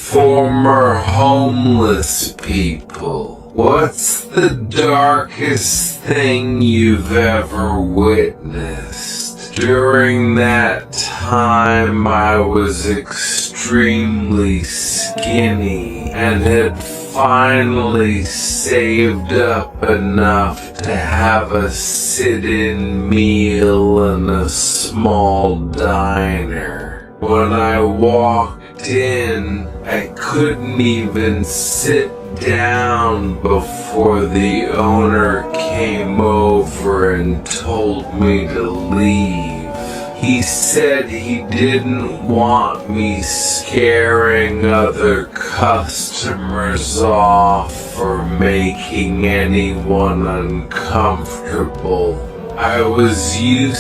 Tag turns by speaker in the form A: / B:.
A: former homeless people. What's the darkest thing you've ever witnessed? During that time, I was extremely skinny and had finally saved up enough to have a sit-in meal in a small diner. When I walked in, I couldn't even sit down before the owner came over and told me to leave. He said he didn't want me scaring other customers off or making anyone uncomfortable. I was used